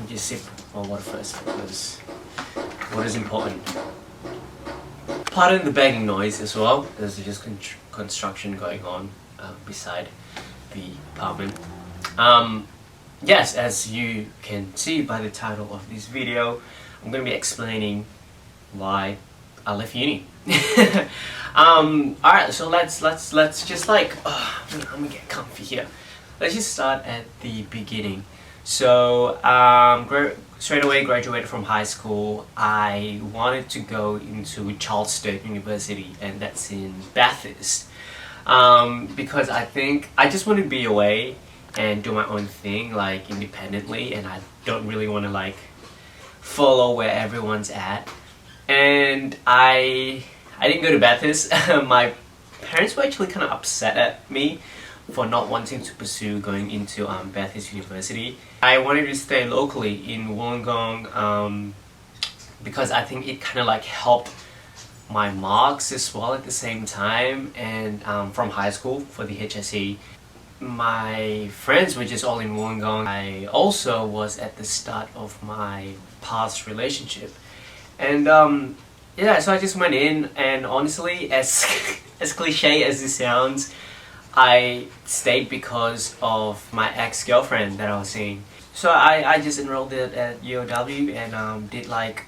me just sip my water first because water is important. Pardon the banging noise as well. There's just construction going on beside the apartment. Yes, as you can see by the title of this video, I'm going to be explaining why I left uni. Alright, so let's just like, I'm gonna get comfy here. Let's just start at the beginning. So, straight away graduated from high school. I wanted to go into Charles Sturt University, and that's in Bathurst. Because I think I just want to be away and do my own thing, like independently, and I don't really want to like follow where everyone's at. And I didn't go to Bathurst. My parents were actually kind of upset at me for not wanting to pursue going into Bathurst University. I wanted to stay locally in Wollongong because I think it kind of like helped my marks as well at the same time, and from high school for the HSE. My friends were just all in Wollongong. I also was at the start of my past relationship, and yeah, so I just went in, and honestly, as cliche as this sounds, I stayed because of my ex-girlfriend that I was seeing. So I just enrolled at UOW and did like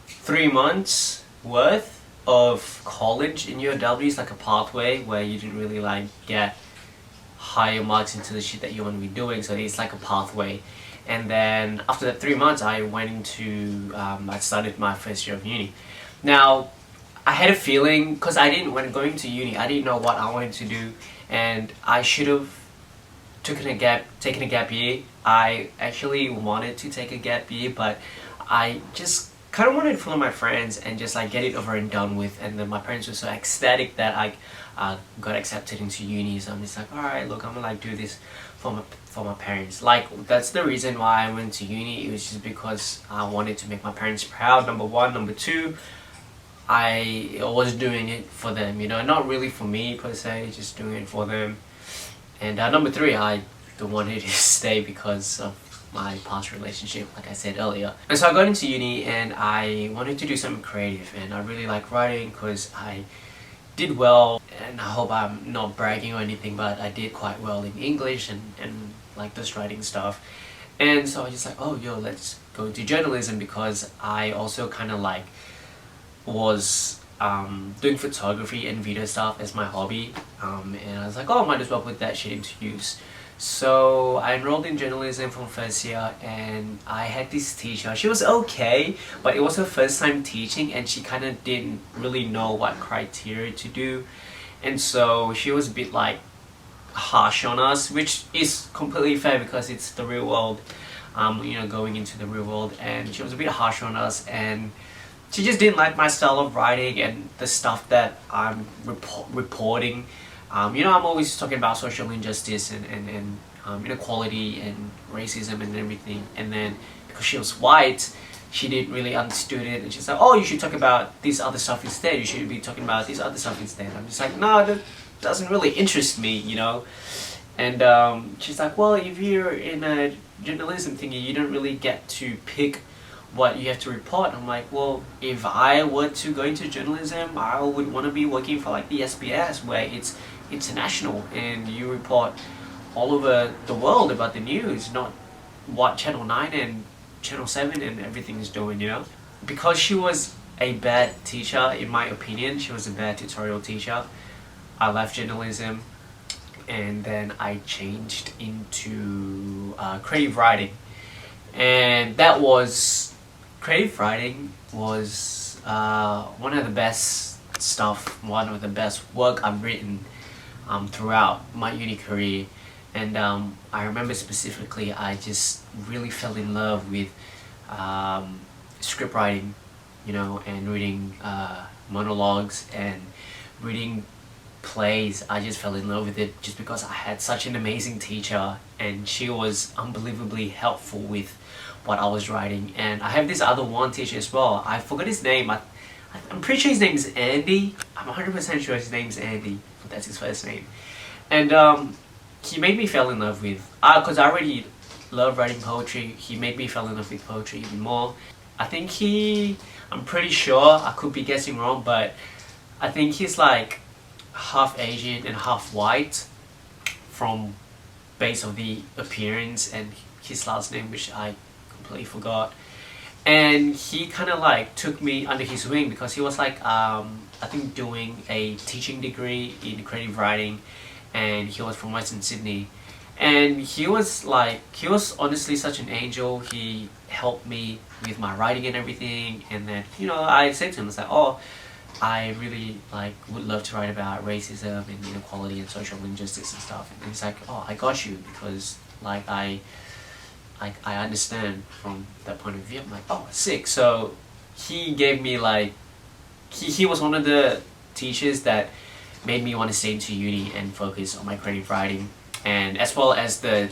3 months worth of college in UOW. It's like a pathway where you didn't really like get higher marks into the shit that you want to be doing, so it's like a pathway. And then after that 3 months, I went into I started my first year of uni. Now I had a feeling, because I didn't, when going to uni, I didn't know what I wanted to do, and I should have taken a gap year. I actually wanted to take a gap year, but I just kind of wanted to follow my friends and just like get it over and done with. And then my parents were so ecstatic that I got accepted into uni, so I'm just like, alright, look, I'm gonna like do this for my parents. Like, that's the reason why I went to uni. It was just because I wanted to make my parents proud, number one. Number two, I was doing it for them, you know, not really for me per se, just doing it for them. And number three, I wanted to stay because of my past relationship, like I said earlier. And so I got into uni and I wanted to do something creative, and I really like writing because I did well, and I hope I'm not bragging or anything, but I did quite well in English and like this writing stuff. And so I was just like, oh yo, let's go into journalism, because I also kind of like was doing photography and video stuff as my hobby, and I was like, oh, might as well put that shit into use. So I enrolled in journalism from first year, and I had this teacher. She was okay, but it was her first time teaching, and she kind of didn't really know what criteria to do, and so she was a bit like harsh on us, which is completely fair because it's the real world, you know, going into the real world. And she was a bit harsh on us, and she just didn't like my style of writing and the stuff that I'm reporting. You know, I'm always talking about social injustice and inequality and racism and everything. And then because she was white, she didn't really understood it, and she's like, oh, you should talk about this other stuff instead. You should be talking about this other stuff instead. I'm just like, no, that doesn't really interest me, you know. And she's like, well, if you're in a journalism thingy, you don't really get to pick what you have to report. I'm like, well, if I were to go into journalism, I would want to be working for like the SBS, where it's international and you report all over the world about the news, not what Channel 9 and Channel 7 and everything is doing, you know. Because she was a bad teacher, in my opinion, she was a bad tutorial teacher, I left journalism, and then I changed into creative writing. And that was, creative writing was one of the best stuff, one of the best work I've written throughout my uni career. And I remember specifically, I just really fell in love with script writing, you know, and reading monologues and reading plays. I just fell in love with it just because I had such an amazing teacher, and she was unbelievably helpful with what I was writing. And I have this other one teacher as well. I forgot his name. I'm pretty sure his name is Andy. I'm 100% sure his name is Andy, but that's his first name. And he made me fall in love with, because I already love writing poetry. He made me fall in love with poetry even more. I think I'm pretty sure, I could be guessing wrong, but I think he's like half Asian and half white from base of the appearance and his last name, which I completely forgot. And he kind of like took me under his wing because he was like I think doing a teaching degree in creative writing, and he was from Western Sydney. And he was honestly such an angel. He helped me with my writing and everything. And then, you know, I said to him, I was like, oh, I really like would love to write about racism and inequality and social injustice and stuff. And he's like, oh, I got you, because like I understand from that point of view. I'm like, oh, sick. So he gave me like, he was one of the teachers that made me want to stay into uni and focus on my creative writing, and as well as the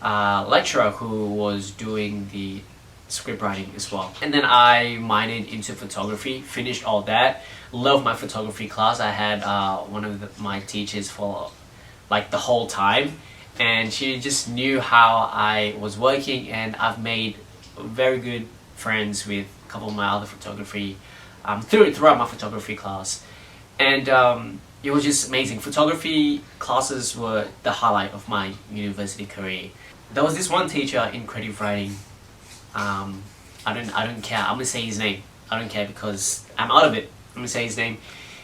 lecturer who was doing the script writing as well. And then I minored into photography, finished all that, loved my photography class. I had one of my teachers for like the whole time, and she just knew how I was working, and I've made very good friends with a couple of my other photography throughout my photography class. And it was just amazing. Photography classes were the highlight of my university career. There was this one teacher in creative writing. I don't care. I'm gonna say his name. I don't care because I'm out of it. I'm gonna say his name.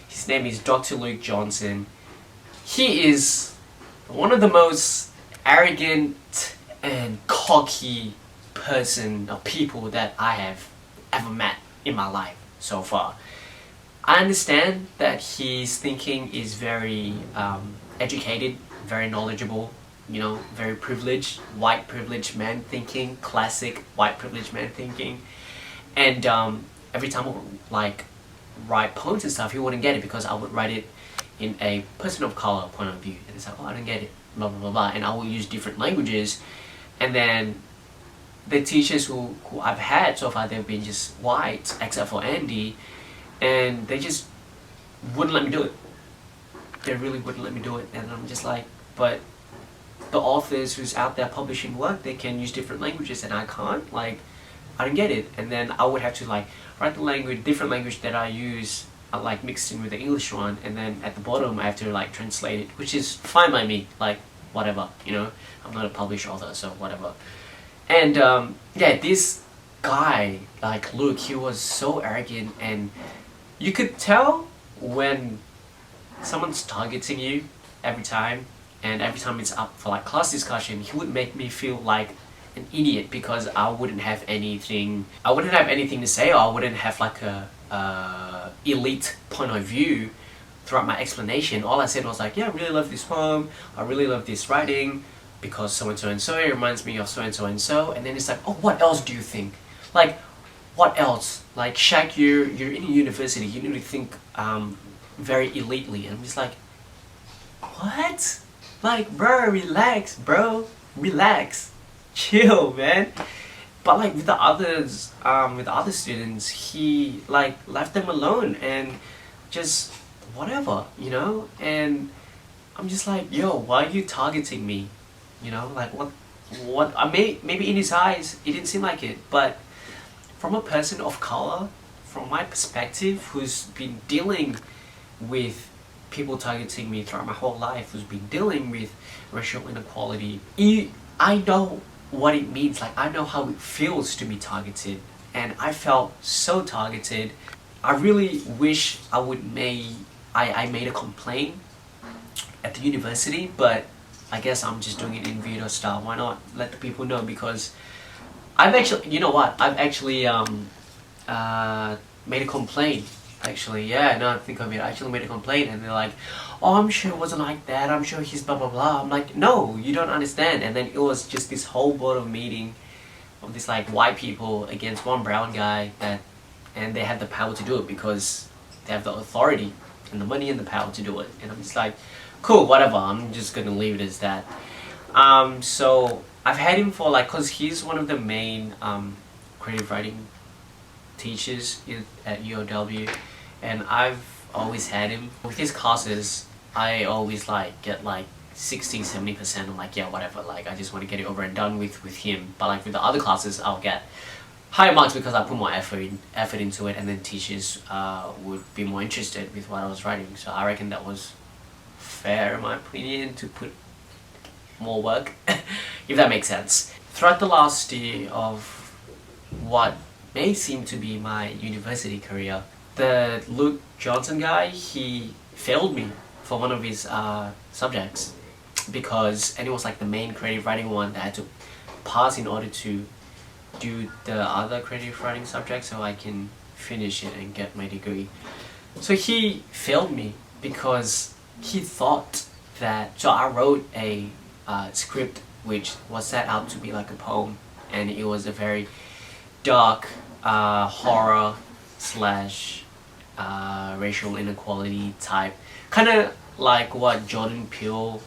His name is Dr. Luke Johnson. He is one of the most arrogant and cocky person or people that I have ever met in my life so far. I understand that his thinking is very educated, very knowledgeable, you know, very privileged, white privileged man thinking, classic white privileged man thinking. And every time I would like write poems and stuff, he wouldn't get it because I would write it in a person of color point of view. And it's like, oh, I don't get it, blah, blah, blah, blah. And I will use different languages. And then the teachers who I've had so far, they've been just white, except for Andy. And they just wouldn't let me do it. They really wouldn't let me do it. And I'm just like, but the authors who's out there publishing work, they can use different languages and I can't. Like, I don't get it. And then I would have to like write the language, different language that I use, like mixed in with the English one, and then at the bottom I have to like translate it, which is fine by me. Like, whatever, you know. I'm not a published author, so whatever. And yeah, this guy, like Luke, he was so arrogant, and you could tell when someone's targeting you every time, and every time it's up for like class discussion, he would make me feel like an idiot because I wouldn't have anything to say, or I wouldn't have like a elite point of view throughout my explanation. All I said was like, yeah, I really love this poem, I really love this writing because so and so and so, it reminds me of so and so and so. And then it's like, oh, what else do you think? Like, what else? Like, Shaq, you're in a university, you need to think very elitely. And I'm just like, what? Like, bro, relax, bro, relax, chill, man. But like with the others, with the other students, he like left them alone and just whatever, you know. And I'm just like, yo, why are you targeting me? You know, like what? I maybe in his eyes it didn't seem like it, but from a person of color, from my perspective, who's been dealing with people targeting me throughout my whole life, who's been dealing with racial inequality, I know what it means. Like, I know how it feels to be targeted, and I felt so targeted. I really wish I made a complaint at the university, but I guess I'm just doing it in video style. Why not let the people know? Because I've actually, you know what, I've actually made a complaint. Actually, yeah, now I think of it, I actually made a complaint, and they're like, oh, I'm sure it wasn't like that, I'm sure he's blah blah blah. I'm like, no, you don't understand. And then it was just this whole board of meeting of this like white people against one brown guy, and they had the power to do it because they have the authority and the money and the power to do it. And I'm just like, cool, whatever, I'm just gonna leave it as that. So I've had him for like, cause he's one of the main creative writing teachers at UOW, and I've always had him. With his classes, I always like get like 60-70%. I'm like, yeah, whatever, like I just want to get it over and done with him. But like with the other classes, I'll get higher marks because I put more effort into it, and then teachers would be more interested with what I was writing. So I reckon that was fair in my opinion to put more work, if that makes sense. Throughout the last year of what may seem to be my university career, the Luke Johnson guy, he failed me for one of his subjects, and it was like the main creative writing one that I had to pass in order to do the other creative writing subject so I can finish it and get my degree. So he failed me because he thought that, so I wrote a script which was set out to be like a poem, and it was a very dark horror slash racial inequality type, kind of like what Jordan Peele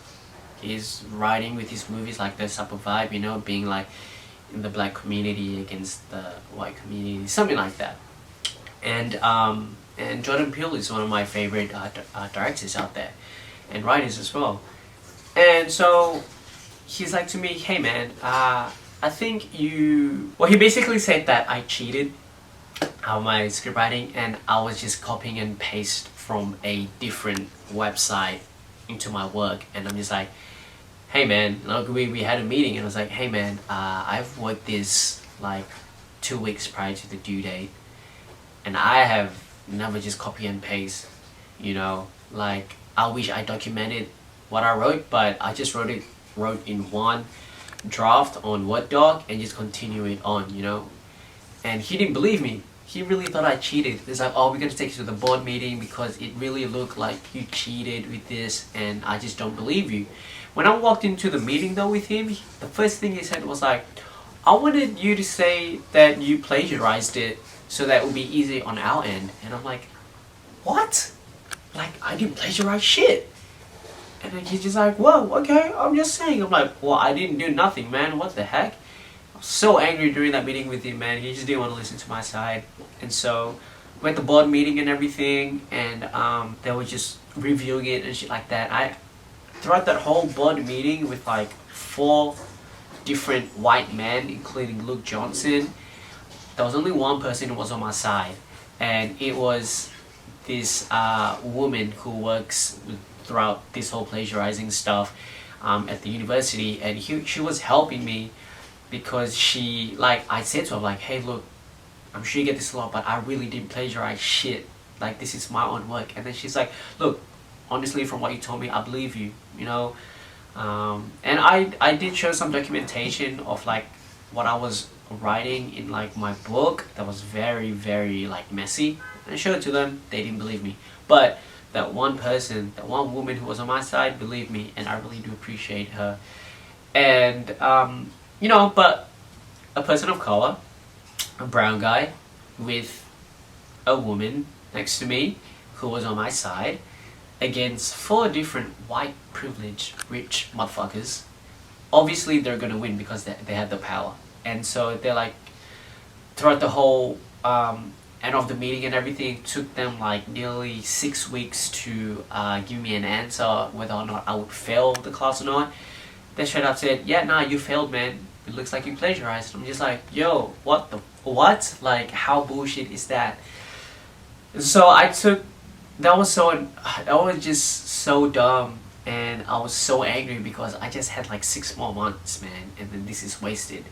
is writing with his movies, like this type of vibe, you know, being like in the black community against the white community, something like that. And Jordan Peele is one of my favorite directors out there, and writers as well. And so he's like to me, hey man, I think you... Well, he basically said that I cheated on my script writing and I was just copying and paste from a different website into my work. And I'm just like, hey man, like we had a meeting and I was like, hey man, I've worked this like 2 weeks prior to the due date, and I have never just copy and paste, you know, like I wish I documented what I wrote, but I just wrote in one draft on Word doc and just continue it on, you know. And he didn't believe me. He really thought I cheated. He's like, oh, we're gonna take you to the board meeting because it really looked like you cheated with this, and I just don't believe you. When I walked into the meeting though with him, the first thing he said was like, I wanted you to say that you plagiarized it so that it would be easy on our end. And I'm like, what? Like, I didn't plagiarize shit. And then he's just like, whoa, okay, I'm just saying. I'm like, well, I didn't do nothing, man. What the heck? I was so angry during that meeting with him, man. He just didn't want to listen to my side. And so we had the board meeting and everything, and they were just reviewing it and shit like that. Throughout that whole board meeting with like 4 different white men, including Luke Johnson, there was only one person who was on my side, and it was this woman who works throughout this whole plagiarizing stuff at the university, and she was helping me because she, like, I said to her, like, hey look, I'm sure you get this a lot, but I really didn't plagiarize shit, like this is my own work. And then she's like, look, honestly, from what you told me, I believe you, you know. And I did show some documentation of like what I was writing in like my book that was very, very like messy, and I showed it to them. They didn't believe me, but that one person, that one woman who was on my side, believed me, and I really do appreciate her. And you know, but a person of color, a brown guy with a woman next to me who was on my side against 4 different white privileged rich motherfuckers, obviously they're gonna win because they have the power. And so they're like, throughout the whole end of the meeting and everything, it took them like nearly 6 weeks to give me an answer whether or not I would fail the class or not. They straight up said, yeah, nah, you failed, man. It looks like you plagiarized. I'm just like, yo, what? Like, how bullshit is that? And so that was just so dumb, and I was so angry because I just had like 6 more months, man, and then this is wasted.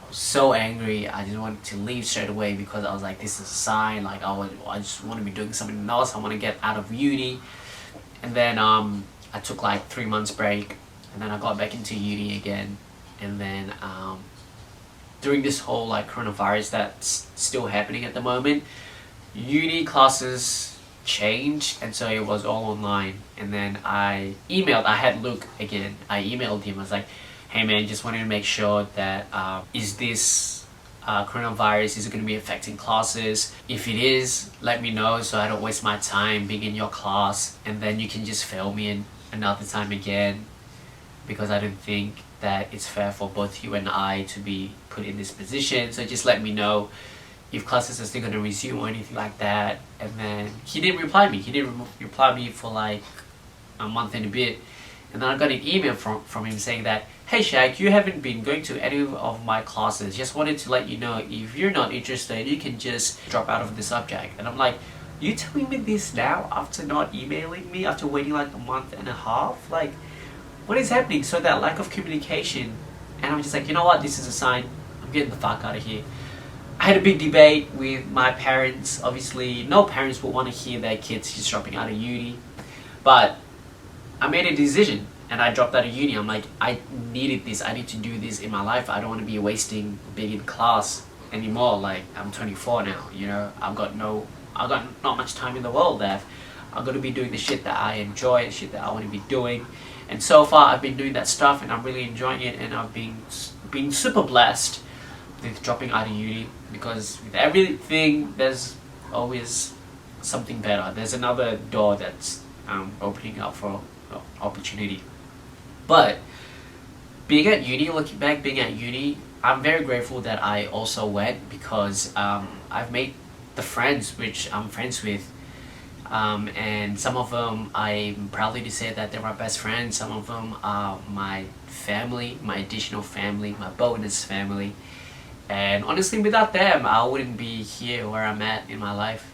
I was so angry. I just wanted to leave straight away because I was like, this is a sign, like I just want to be doing something else. I want to get out of uni. And then I took like 3 months break, and then I got back into uni again. And then during this whole like coronavirus that's still happening at the moment, uni classes changed, and so it was all online. And then I had Luke again. I emailed him. I was like, hey man, just wanted to make sure that is this coronavirus, is it going to be affecting classes? If it is, let me know so I don't waste my time being in your class, and then you can just fail me another time again, because I don't think that it's fair for both you and I to be put in this position. So just let me know if classes are still going to resume or anything like that. And then he didn't reply me. He didn't reply me for like a month and a bit. And then I got an email from him saying that, hey Shaq, you haven't been going to any of my classes. Just wanted to let you know if you're not interested, you can just drop out of the subject. And I'm like, you telling me this now after not emailing me, after waiting like a month and a half? Like, what is happening? So that lack of communication. And I'm just like, you know what, this is a sign. I'm getting the fuck out of here. I had a big debate with my parents. Obviously, no parents would want to hear their kids just dropping out of uni. But I made a decision and I dropped out of uni. I'm like, I needed this. I need to do this in my life. I don't want to be wasting being in class anymore. Like, I'm 24 now, you know. I've got not much time in the world left. I'm going to be doing the shit that I enjoy, the shit that I want to be doing. And so far, I've been doing that stuff and I'm really enjoying it. And I've been super blessed with dropping out of uni, because with everything, there's always something better. There's another door that's opening up for opportunity. But being at uni, looking back, being at uni, I'm very grateful that I also went, because I've made the friends which I'm friends with, and some of them I'm proudly to say that they're my best friends. Some of them are my family, my additional family, my bonus family. And honestly, without them, I wouldn't be here where I'm at in my life.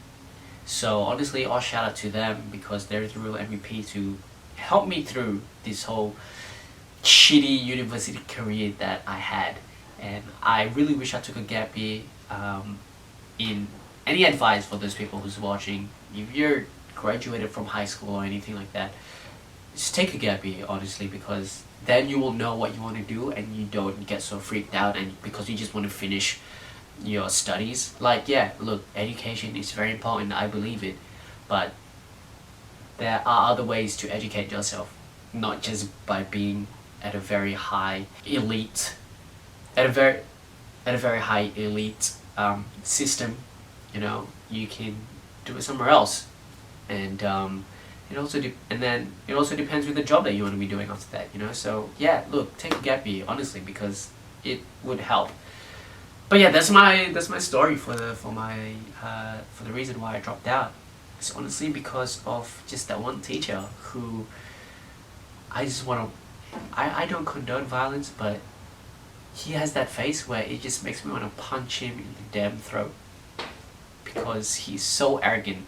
So honestly, all shout out to them, because they're the real MVP to help me through this whole shitty university career that I had. And I really wish I took a gap year. In any advice for those people who's watching, if you're graduated from high school or anything like that, just take a gap year, honestly, because then you will know what you want to do and you don't get so freaked out and because you just want to finish your studies. Like, yeah, look, education is very important, I believe it, but there are other ways to educate yourself, not just by being at a very high elite, at a very high elite system. You know, you can do it somewhere else, and it also depends with the job that you want to be doing after that. You know, so yeah, look, take a gap year, honestly, because it would help. But yeah, that's my story for the reason why I dropped out. It's honestly because of just that one teacher who I just want to. I don't condone violence, but he has that face where it just makes me want to punch him in the damn throat, because he's so arrogant.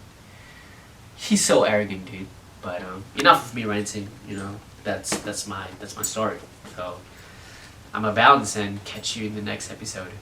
He's so arrogant, dude. But enough of me ranting. You know, that's my story. So I'm a bounce and catch you in the next episode.